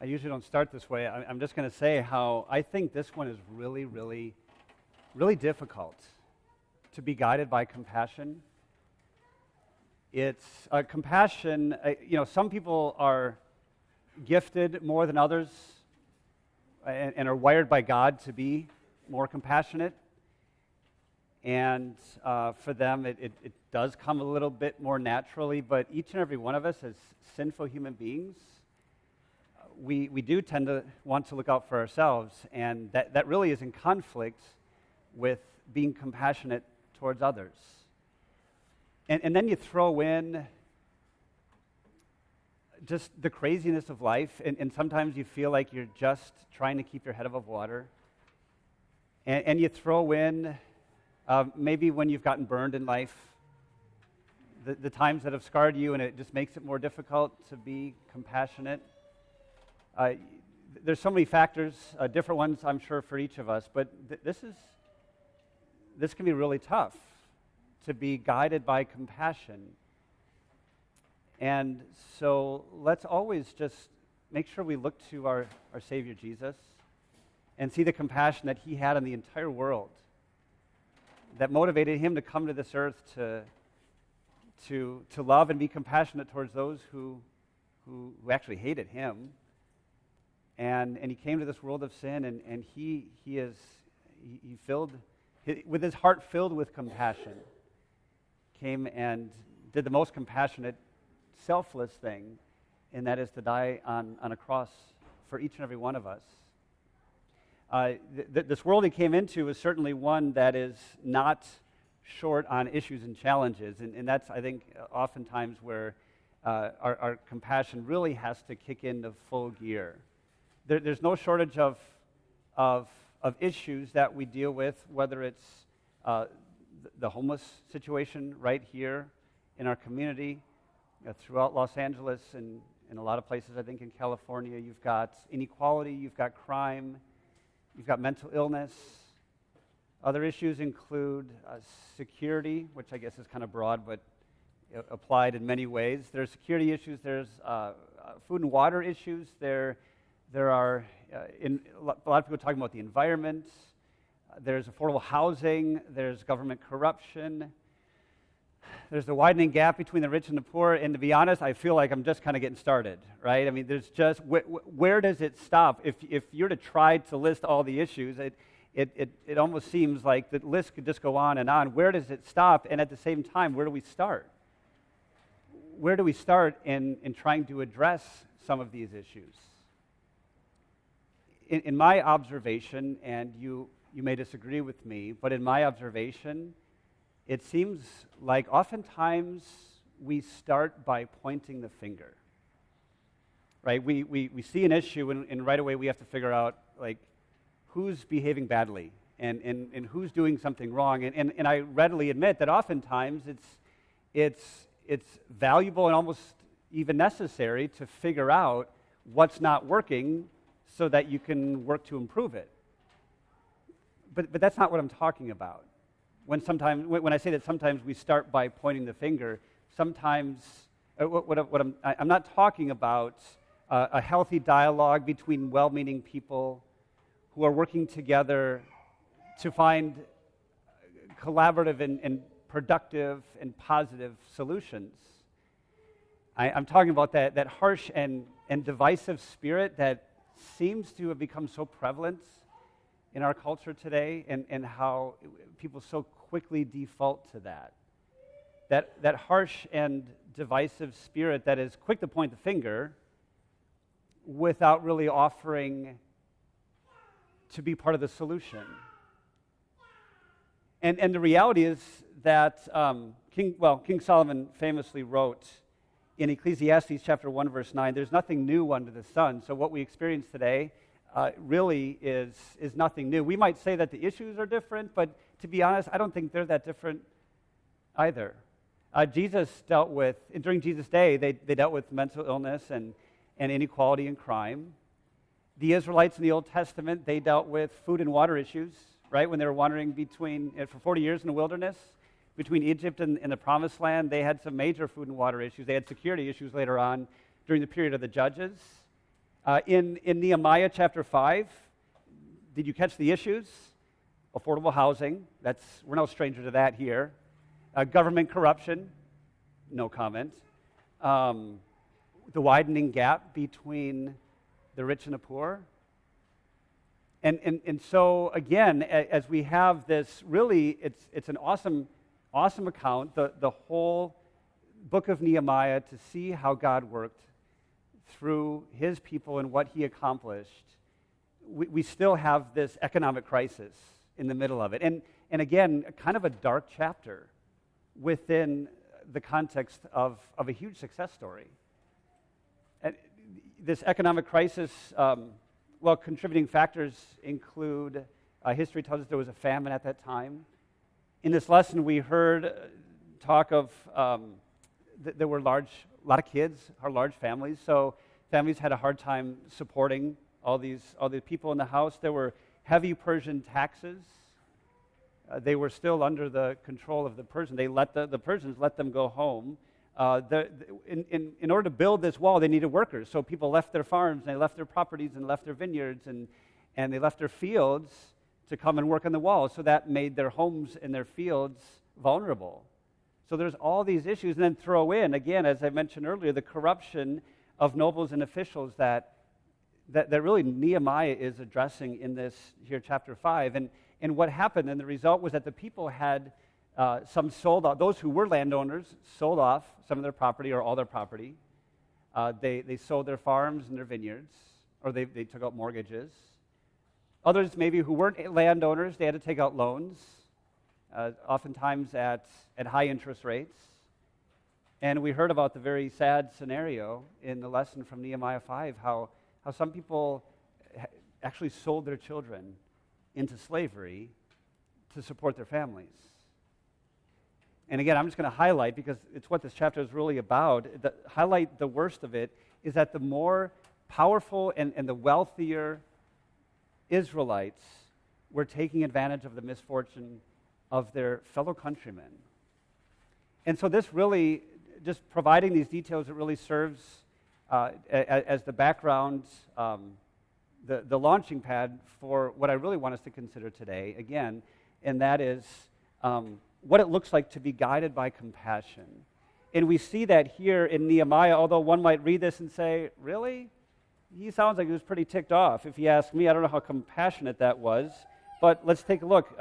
I usually don't start this way. I'm just going to say how I think this one is really, really, really difficult to be guided by compassion. It's compassion, some people are gifted more than others and are wired by God to be more compassionate. And for them, it does come a little bit more naturally, but each and every one of us as sinful human beings, we do tend to want to look out for ourselves, and that really is in conflict with being compassionate towards others. And then you throw in just the craziness of life, and sometimes you feel like you're just trying to keep your head above water. And you throw in maybe when you've gotten burned in life, the times that have scarred you, and it just makes it more difficult to be compassionate. There's so many factors, different ones I'm sure for each of us, but this can be really tough to be guided by compassion. And so let's always just make sure we look to our Savior Jesus and see the compassion that he had on the entire world, that motivated him to come to this earth to love and be compassionate towards those who actually hated him. And he came to this world of sin, and he filled, with his heart filled with compassion, came and did the most compassionate, selfless thing, and that is to die on a cross for each and every one of us. This world he came into is certainly one that is not short on issues and challenges, and that's, I think, oftentimes where our compassion really has to kick into full gear. There's no shortage of issues that we deal with, whether it's the homeless situation right here in our community, throughout Los Angeles, and in a lot of places, I think in California. You've got inequality, you've got crime, you've got mental illness. Other issues include security, which I guess is kind of broad, but applied in many ways. There's security issues, there's food and water issues, there are a lot of people talking about the environment, there's affordable housing, there's government corruption, there's the widening gap between the rich and the poor, and to be honest, I feel like I'm just kind of getting started, right? I mean, there's just, where does it stop? If you're to try to list all the issues, it almost seems like the list could just go on and on. Where does it stop? And at the same time, where do we start? Where do we start in trying to address some of these issues? In my observation, and you may disagree with me, but in my observation, it seems like oftentimes we start by pointing the finger, right? We see an issue, and right away we have to figure out, like, who's behaving badly and who's doing something wrong. And I readily admit that oftentimes it's valuable and almost even necessary to figure out what's not working so that you can work to improve it. But that's not what I'm talking about. When I say that sometimes we start by pointing the finger, sometimes I'm not talking about a healthy dialogue between well-meaning people who are working together to find collaborative and productive and positive solutions. I'm talking about that harsh and divisive spirit that seems to have become so prevalent in our culture today, and how people so quickly default to that harsh and divisive spirit that is quick to point the finger without really offering to be part of the solution. And the reality is that King Solomon famously wrote in Ecclesiastes chapter 1, verse 9, there's nothing new under the sun. So what we experience today really is nothing new. We might say that the issues are different, but to be honest, I don't think they're that different either. During Jesus' day, they dealt with mental illness and inequality and crime. The Israelites in the Old Testament, they dealt with food and water issues, right? When they were wandering for 40 years in the wilderness, between Egypt and the Promised Land, they had some major food and water issues. They had security issues later on during the period of the Judges. In Nehemiah chapter 5, did you catch the issues? Affordable housing, we're no stranger to that here. Government corruption, no comment. The widening gap between the rich and the poor. And so, again, as we have this, really, it's an awesome account, the whole book of Nehemiah, to see how God worked through his people and what he accomplished. We still have this economic crisis in the middle of it. And again, kind of a dark chapter within the context of a huge success story. And this economic crisis, contributing factors include, history tells us there was a famine at that time. In this lesson, we heard talk of there were a lot of kids, large families, so families had a hard time supporting all these people in the house. There were heavy Persian taxes. They were still under the control of the Persians. They let the Persians let them go home. In order to build this wall, they needed workers. So people left their farms, and they left their properties, and left their vineyards, and they left their fields to come and work on the wall. So that made their homes and their fields vulnerable. So there's all these issues. And then throw in, again, as I mentioned earlier, the corruption of nobles and officials that really Nehemiah is addressing in this here, chapter 5. And what happened, and the result was that the people had some sold off. Those who were landowners sold off some of their property or all their property. They sold their farms and their vineyards, or they took out mortgages. Others maybe who weren't landowners, they had to take out loans, oftentimes at high interest rates. And we heard about the very sad scenario in the lesson from Nehemiah 5, how some people actually sold their children into slavery to support their families. And again, I'm just going to highlight, because it's what this chapter is really about, highlight the worst of it is that the more powerful and the wealthier Israelites were taking advantage of the misfortune of their fellow countrymen. And so this really, just providing these details, it really serves as the background, the launching pad for what I really want us to consider today, again, and that is what it looks like to be guided by compassion. And we see that here in Nehemiah, although one might read this and say, really? He sounds like he was pretty ticked off. If you ask me, I don't know how compassionate that was. But let's take a look.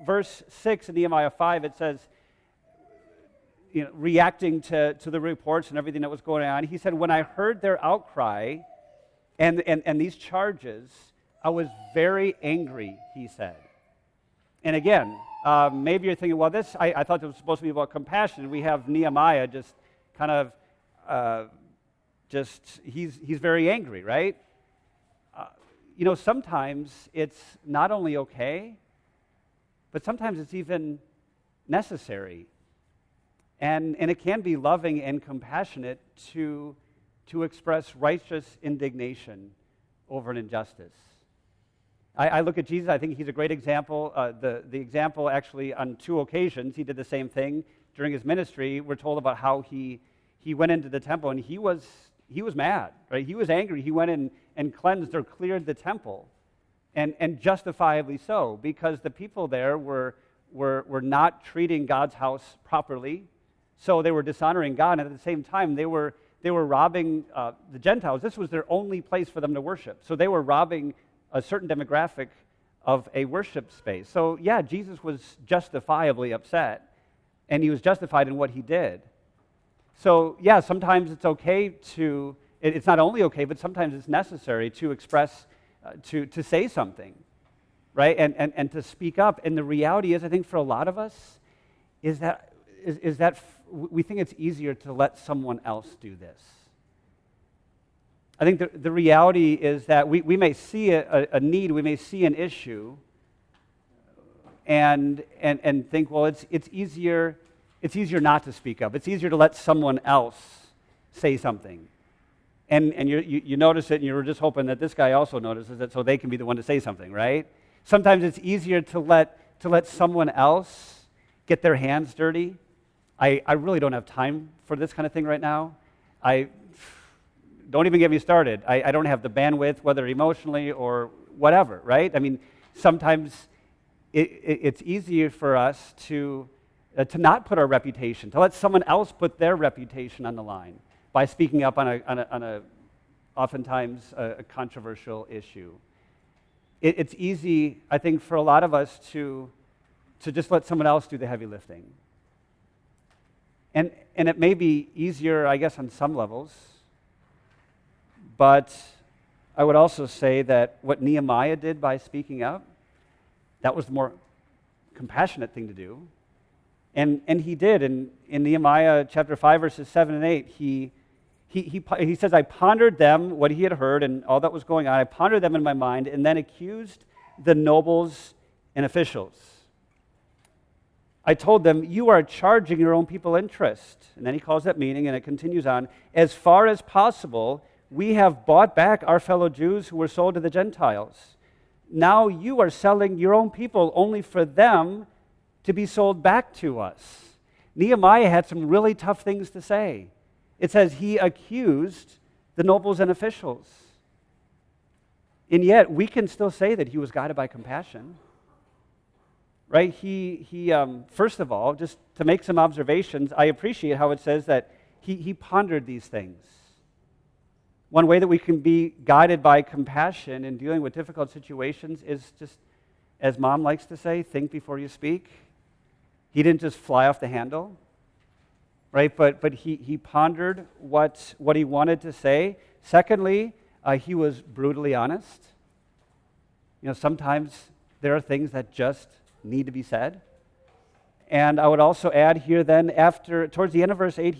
Verse 6 in Nehemiah 5, it says, reacting to the reports and everything that was going on, he said, when I heard their outcry and these charges, I was very angry, he said. And again, maybe you're thinking, well, I thought this was supposed to be about compassion. We have Nehemiah just kind of, he's very angry, right? Sometimes it's not only okay, but sometimes it's even necessary. And it can be loving and compassionate to express righteous indignation over an injustice. I look at Jesus, I think he's a great example. The example, actually, on 2 occasions, he did the same thing during his ministry. We're told about how he went into the temple, and he was mad, right? He was angry. He went in and cleansed or cleared the temple, and justifiably so, because the people there were not treating God's house properly, so they were dishonoring God, and at the same time, they were robbing the Gentiles. This was their only place for them to worship, so they were robbing a certain demographic of a worship space. So yeah, Jesus was justifiably upset, and he was justified in what he did. So yeah, sometimes it's okay it's not only okay, but sometimes it's necessary to express, to say something, right? And to speak up. And the reality is, I think for a lot of us, is that we think it's easier to let someone else do this. I think the reality is that we may see a need, we may see an issue, and think, well, it's easier not to speak up. It's easier to let someone else say something. And you notice it, and you're just hoping that this guy also notices it so they can be the one to say something, right? Sometimes it's easier to let someone else get their hands dirty. I really don't have time for this kind of thing right now. don't even get me started. I don't have the bandwidth, whether emotionally or whatever, right? I mean, sometimes it's easier for us to not put our reputation, to let someone else put their reputation on the line by speaking up on a oftentimes a controversial issue. It's easy, I think, for a lot of us to just let someone else do the heavy lifting. And it may be easier, I guess, on some levels, but I would also say that what Nehemiah did by speaking up, that was the more compassionate thing to do. And he did. In Nehemiah chapter 5, verses 7 and 8, he says, I pondered them, what he had heard and all that was going on. I pondered them in my mind and then accused the nobles and officials. I told them, you are charging your own people interest. And then he calls that meaning, and it continues on. As far as possible, we have bought back our fellow Jews who were sold to the Gentiles. Now you are selling your own people only for them to be sold back to us. Nehemiah had some really tough things to say. It says he accused the nobles and officials. And yet, we can still say that he was guided by compassion. Right? He first of all, just to make some observations, I appreciate how it says that he pondered these things. One way that we can be guided by compassion in dealing with difficult situations is just, as Mom likes to say, think before you speak. He didn't just fly off the handle, right? But he pondered what he wanted to say. Secondly, he was brutally honest. You know, sometimes there are things that just need to be said. And I would also add here then, towards the end of verse 8,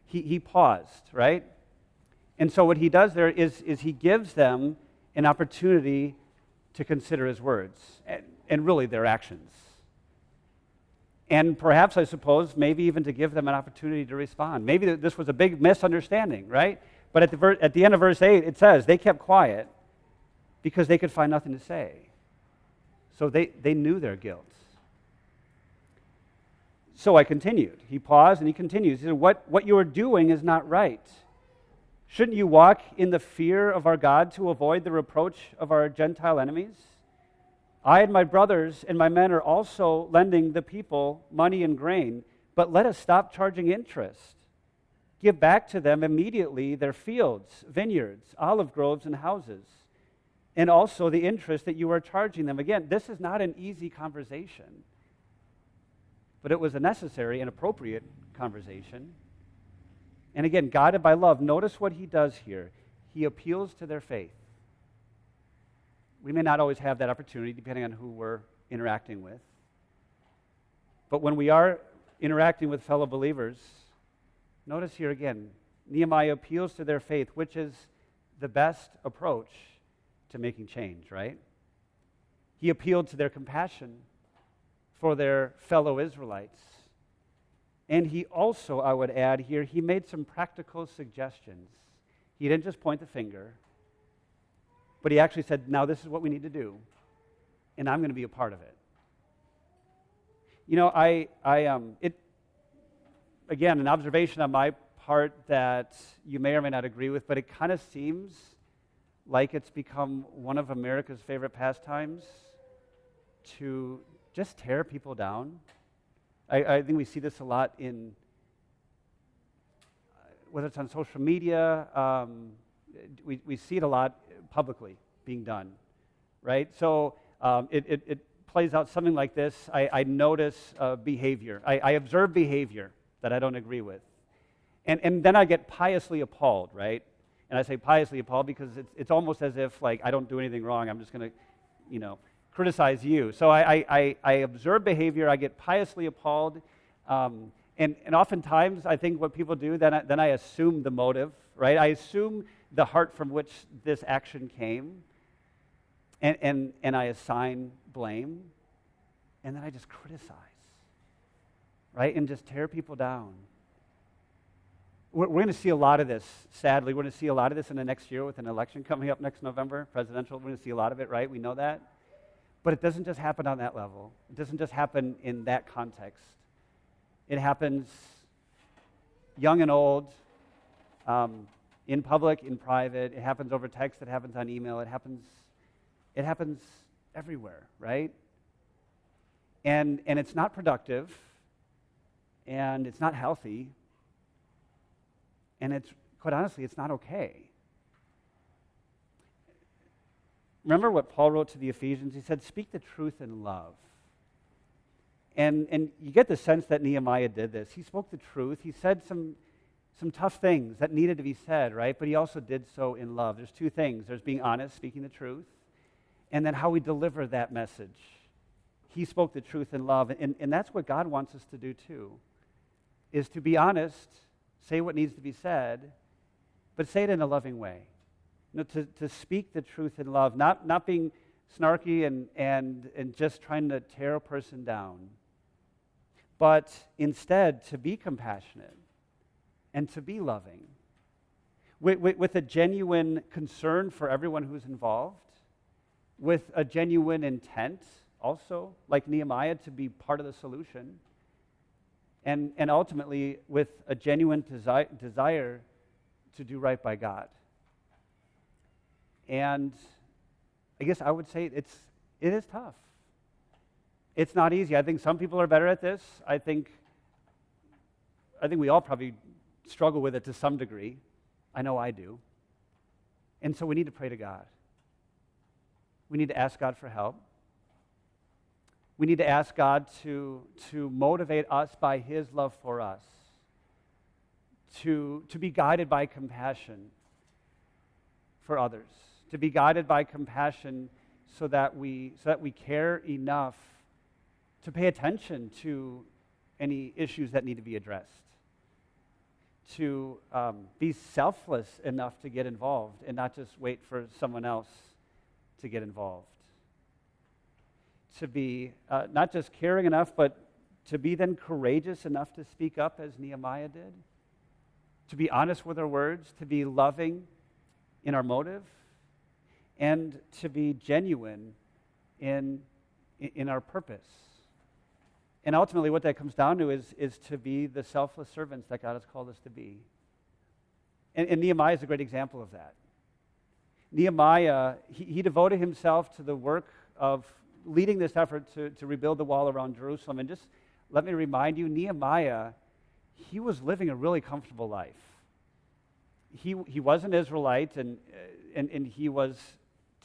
he paused, right? And so what he does there is he gives them an opportunity to consider his words and really their actions. And perhaps, I suppose, maybe even to give them an opportunity to respond. Maybe this was a big misunderstanding, right? But at the end of verse 8, it says, they kept quiet because they could find nothing to say. So they knew their guilt. So I continued. He paused and he continues. He said, what you are doing is not right. Shouldn't you walk in the fear of our God to avoid the reproach of our Gentile enemies? I and my brothers and my men are also lending the people money and grain, but let us stop charging interest. Give back to them immediately their fields, vineyards, olive groves, and houses, and also the interest that you are charging them. Again, this is not an easy conversation, but it was a necessary and appropriate conversation. And again, guided by love, notice what he does here. He appeals to their faith. We may not always have that opportunity, depending on who we're interacting with. But when we are interacting with fellow believers, notice here again, Nehemiah appeals to their faith, which is the best approach to making change, right? He appealed to their compassion for their fellow Israelites. And he also, I would add here, he made some practical suggestions. He didn't just point the finger, but he actually said, now this is what we need to do, and I'm going to be a part of it. You know, again, an observation on my part that you may or may not agree with, but it kind of seems like it's become one of America's favorite pastimes to just tear people down. I think we see this a lot in, whether it's on social media, we see it a lot publicly being done, right? So it plays out something like this. I notice behavior. I observe behavior that I don't agree with. And then I get piously appalled, right? And I say piously appalled because it's almost as if, like, I don't do anything wrong. I'm just going to, criticize you. So I observe behavior. I get piously appalled. And oftentimes, I think what people do, then I assume the motive, right? I assume the heart from which this action came. And I assign blame. And then I just criticize, right? And just tear people down. We're going to see a lot of this, sadly. We're going to see a lot of this in the next year with an election coming up next November, presidential. We're going to see a lot of it, right? We know that. But it doesn't just happen on that level. It doesn't just happen in that context. It happens young and old. in public, in private. It happens over text. It happens on email. It happens everywhere, right? And it's not productive, and it's not healthy, and it's, quite honestly, it's not okay. Remember what Paul wrote to the Ephesians? He said, speak the truth in love. And you get the sense that Nehemiah did this. He spoke the truth. He said some tough things that needed to be said, right? But he also did so in love. There's two things. There's being honest, speaking the truth, and then how we deliver that message. He spoke the truth in love, and that's what God wants us to do too, is to be honest, say what needs to be said, but say it in a loving way. To speak the truth in love, not being snarky and just trying to tear a person down, but instead to be compassionate and to be loving with a genuine concern for everyone who's involved, with a genuine intent also, like Nehemiah, to be part of the solution, and ultimately with a genuine desire to do right by God. And I guess I would say it is tough. It's not easy. I think some people are better at this. I think we all probably struggle with it to some degree. I know I do. And so we need to pray to God. We need to ask God for help. We need to ask God to motivate us by His love for us, to be guided by compassion for others, to be guided by compassion so that we care enough to pay attention to any issues that need to be addressed, to be selfless enough to get involved and not just wait for someone else to get involved, to be not just caring enough, but to be then courageous enough to speak up as Nehemiah did, to be honest with our words, to be loving in our motive, and to be genuine in our purpose. And ultimately what that comes down to is to be the selfless servants that God has called us to be. And Nehemiah is a great example of that. Nehemiah, he devoted himself to the work of leading this effort to rebuild the wall around Jerusalem. And just let me remind you, Nehemiah, he was living a really comfortable life. He was an Israelite, and he was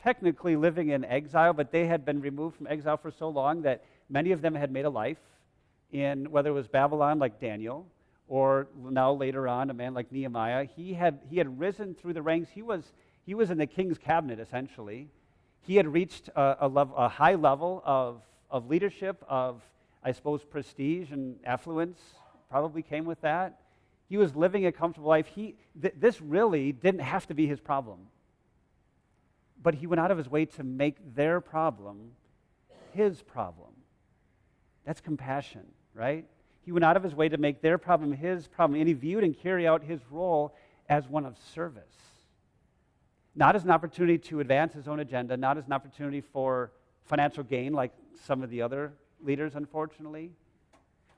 technically living in exile, but they had been removed from exile for so long that many of them had made a life in, whether it was Babylon like Daniel, or now later on a man like Nehemiah. He had risen through the ranks. He was in the king's cabinet, essentially. He had reached a high level of leadership, of, I suppose, prestige and affluence probably came with that. He was living a comfortable life. This really didn't have to be his problem. But he went out of his way to make their problem his problem. That's compassion, right? He went out of his way to make their problem his problem, and he viewed and carried out his role as one of service. Not as an opportunity to advance his own agenda, not as an opportunity for financial gain like some of the other leaders, unfortunately,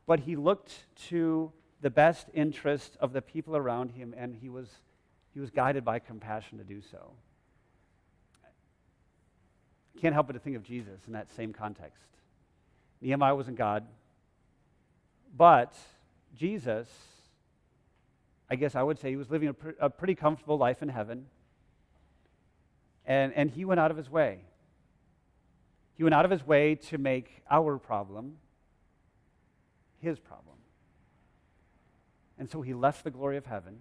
but he looked to the best interest of the people around him, and he was guided by compassion to do so. Can't help but to think of Jesus in that same context. Nehemiah wasn't God, but Jesus, I guess I would say, he was living a pretty comfortable life in heaven, and he went out of his way. He went out of his way to make our problem his problem. And so he left the glory of heaven,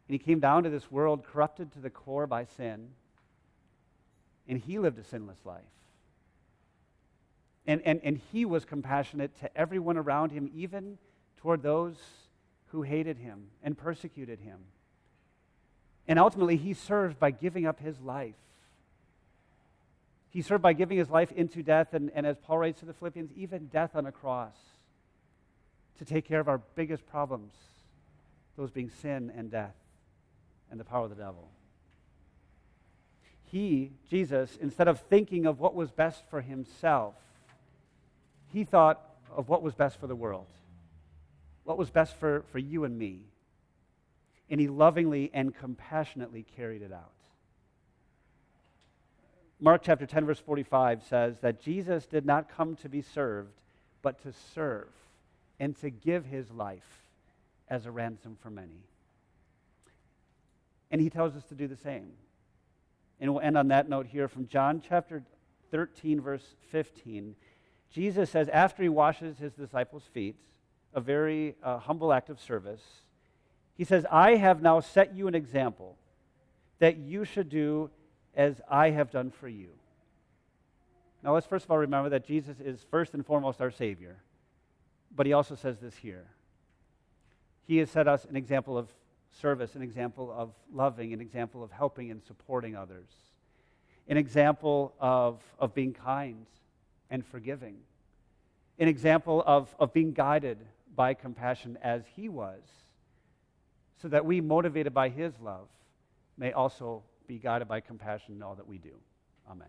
and he came down to this world corrupted to the core by sin, and he lived a sinless life. And he was compassionate to everyone around him, even toward those who hated him and persecuted him. And ultimately, he served by giving up his life. He served by giving his life into death, and as Paul writes to the Philippians, even death on a cross, to take care of our biggest problems, those being sin and death and the power of the devil. He, Jesus, instead of thinking of what was best for himself, he thought of what was best for the world, what was best for you and me. and he lovingly and compassionately carried it out. Mark chapter 10, verse 45 says that Jesus did not come to be served, but to serve and to give his life as a ransom for many. And he tells us to do the same. And we'll end on that note here from John chapter 13, verse 15. Jesus says, after he washes his disciples' feet, a very humble act of service, he says, I have now set you an example that you should do as I have done for you. Now let's first of all remember that Jesus is first and foremost our Savior. But he also says this here. He has set us an example of service, an example of loving, an example of helping and supporting others, an example of being kind and forgiving, an example of being guided by compassion as he was, so that we, motivated by his love, may also be guided by compassion in all that we do. Amen.